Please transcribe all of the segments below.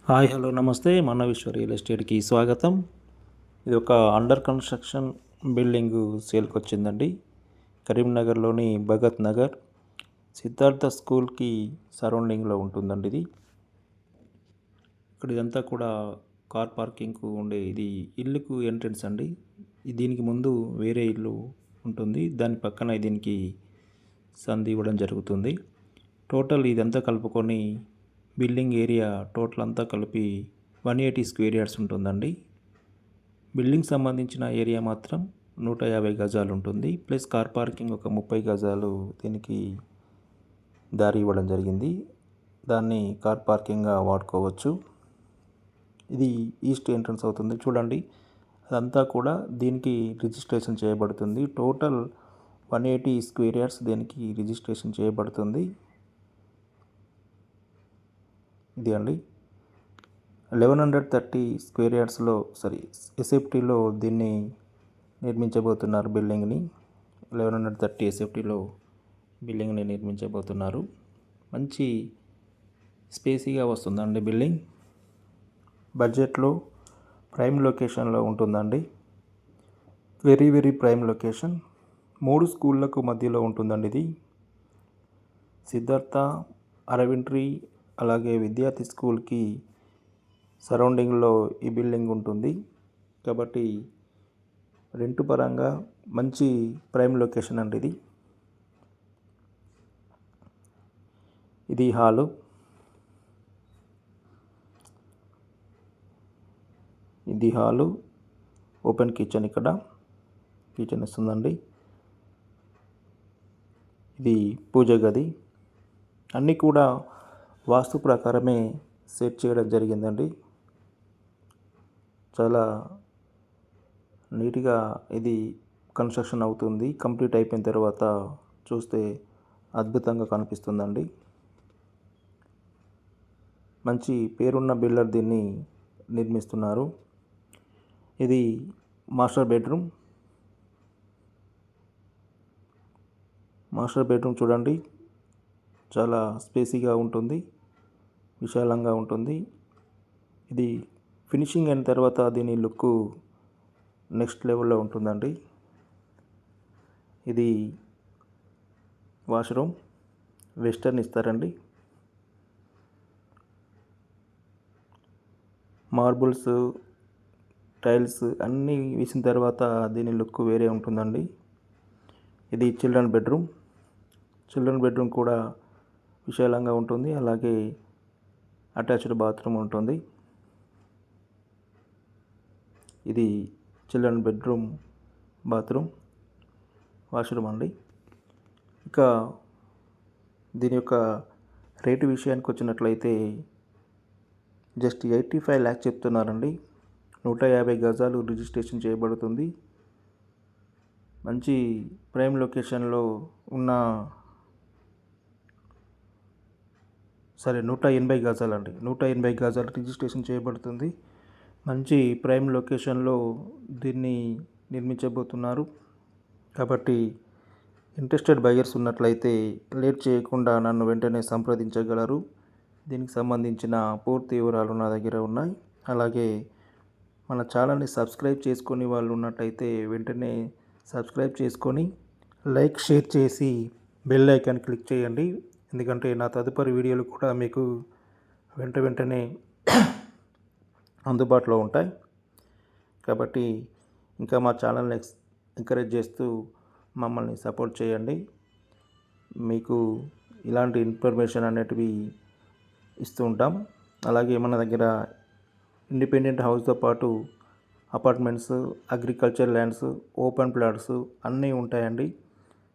Hi hello నమస్తే మన విశ్వ రియల్ ఎస్టేట్కి స్వాగతం. ఇది ఒక అండర్ కన్స్ట్రక్షన్ బిల్డింగ్ సేల్కి వచ్చిందండి. కరీంనగర్లోని భగత్ నగర్ సిద్ధార్థ స్కూల్కి సరౌండింగ్లో ఉంటుందండి. ఇదంతా కూడా కార్ పార్కింగ్కు ఉండే ఇది ఇల్లుకు ఎంట్రన్స్ అండి. దీనికి ముందు వేరే ఇల్లు ఉంటుంది, దాని పక్కన దీనికి సంధి ఇవ్వడం జరుగుతుంది. టోటల్ ఇదంతా కలుపుకొని బిల్డింగ్ ఏరియా టోటల్ అంతా కలిపి 180 స్క్వేర్ యార్డ్స్ ఉంటుందండి. బిల్డింగ్ సంబంధించిన ఏరియా మాత్రం 150 గజాలు ఉంటుంది. ప్లస్ కార్ పార్కింగ్ ఒక 30 గజాలు దీనికి దారి ఇవ్వడం జరిగింది. దాన్ని కార్ పార్కింగ్గా వాడుకోవచ్చు. ఇది ఈస్ట్ ఎంట్రన్స్ అవుతుంది చూడండి. అదంతా కూడా దీనికి రిజిస్ట్రేషన్ చేయబడుతుంది. టోటల్ 180 స్క్వేర్ యార్డ్స్ దీనికి రిజిస్ట్రేషన్ చేయబడుతుంది. ఇది అండి 1130 స్క్వేర్ యార్డ్స్లో ఎస్ఎఫ్టీలో దీన్ని నిర్మించబోతున్నారు. బిల్డింగ్ని 1130 ఎస్ఎఫ్టీలో బిల్డింగ్ని నిర్మించబోతున్నారు. మంచి స్పేసీగా వస్తుందండి బిల్డింగ్. బడ్జెట్లో ప్రైమ్ లొకేషన్లో ఉంటుందండి. Very prime location. 3 స్కూళ్ళకు మధ్యలో ఉంటుందండి. ఇది సిద్ధార్థ, అరవింట్రీ అలాగే విద్యార్థి స్కూల్కి సరౌండింగ్లో ఈ బిల్డింగ్ ఉంటుంది. కాబట్టి రెంట్ పరంగా మంచి ప్రైమ్ లొకేషన్ అండి. ఇది హాలు. Open kitchen. ఇక్కడ కిచెన్ వస్తుందండి. ఇది పూజ గది. అన్నీ కూడా వాస్తు ప్రకారమే సెట్ చేయడం జరిగిందండి. చాలా నీట్గా ఇది కన్స్ట్రక్షన్ అవుతుంది. కంప్లీట్ అయిపోయిన తర్వాత చూస్తే అద్భుతంగా కనిపిస్తుందండి. మంచి పేరున్న బిల్డర్ దీన్ని నిర్మిస్తున్నారు. ఇది మాస్టర్ బెడ్రూమ్ చూడండి. చాలా స్పేసీగా ఉంటుంది, విశాలంగా ఉంటుంది. ఇది ఫినిషింగ్ అయిన తర్వాత దీని లుక్ నెక్స్ట్ లెవెల్లో ఉంటుందండి. ఇది వాష్రూమ్. వెస్టర్న్ ఇస్తారండి. మార్బుల్స్, టైల్స్ అన్నీ వేసిన తర్వాత దీని లుక్ వేరే ఉంటుందండి. ఇది చిల్డ్రన్ బెడ్రూమ్ కూడా విశాలంగా ఉంటుంది. అలాగే అటాచ్డ్ బాత్రూమ్ ఉంటుంది. ఇది చిల్డ్రన్ బెడ్రూమ్, బాత్రూమ్, వాష్రూమ్ అండి. ఇక దీని యొక్క రేటు విషయానికి వచ్చినట్లయితే జస్ట్ 85 lakhs చెప్తున్నారండి. 150 గజాలు రిజిస్ట్రేషన్ చేయబడుతుంది. మంచి ప్రైమ్ లొకేషన్లో ఉన్న 180 గజాలండి. 180 గజాలు రిజిస్ట్రేషన్ చేయబడుతుంది. మంచి ప్రైమ్ లొకేషన్లో దీన్ని నిర్మించబోతున్నారు. కాబట్టి ఇంట్రెస్టెడ్ బయర్స్ ఉన్నట్లయితే లేట్ చేయకుండా నన్ను వెంటనే సంప్రదించగలరు. దీనికి సంబంధించిన పూర్తి వివరాలు నా దగ్గర ఉన్నాయి. అలాగే మన ఛానల్ని సబ్స్క్రైబ్ చేసుకొని వాళ్ళు ఉన్నట్టయితే వెంటనే సబ్స్క్రైబ్ చేసుకొని లైక్, షేర్ చేసి బెల్ ఐకాన్ క్లిక్ చేయండి. ఎందుకంటే నా తదుపరి వీడియోలు కూడా మీకు వెంటనే అందుబాటులో ఉంటాయి. కాబట్టి ఇంకా మా ఛానల్ని ఎంకరేజ్ చేస్తూ మమ్మల్ని సపోర్ట్ చేయండి. మీకు ఇలాంటి ఇన్ఫర్మేషన్ అనేటివి ఇస్తూ ఉంటాం. అలాగే మన దగ్గర ఇండిపెండెంట్ హౌస్తో పాటు apartments, agriculture lands, open plots అన్నీ ఉంటాయండి.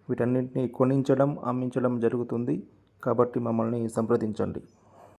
వీటన్నింటినీ కొనించడం, అమ్మించడం జరుగుతుంది. కాబట్టి మమ్మల్ని సంప్రదించండి.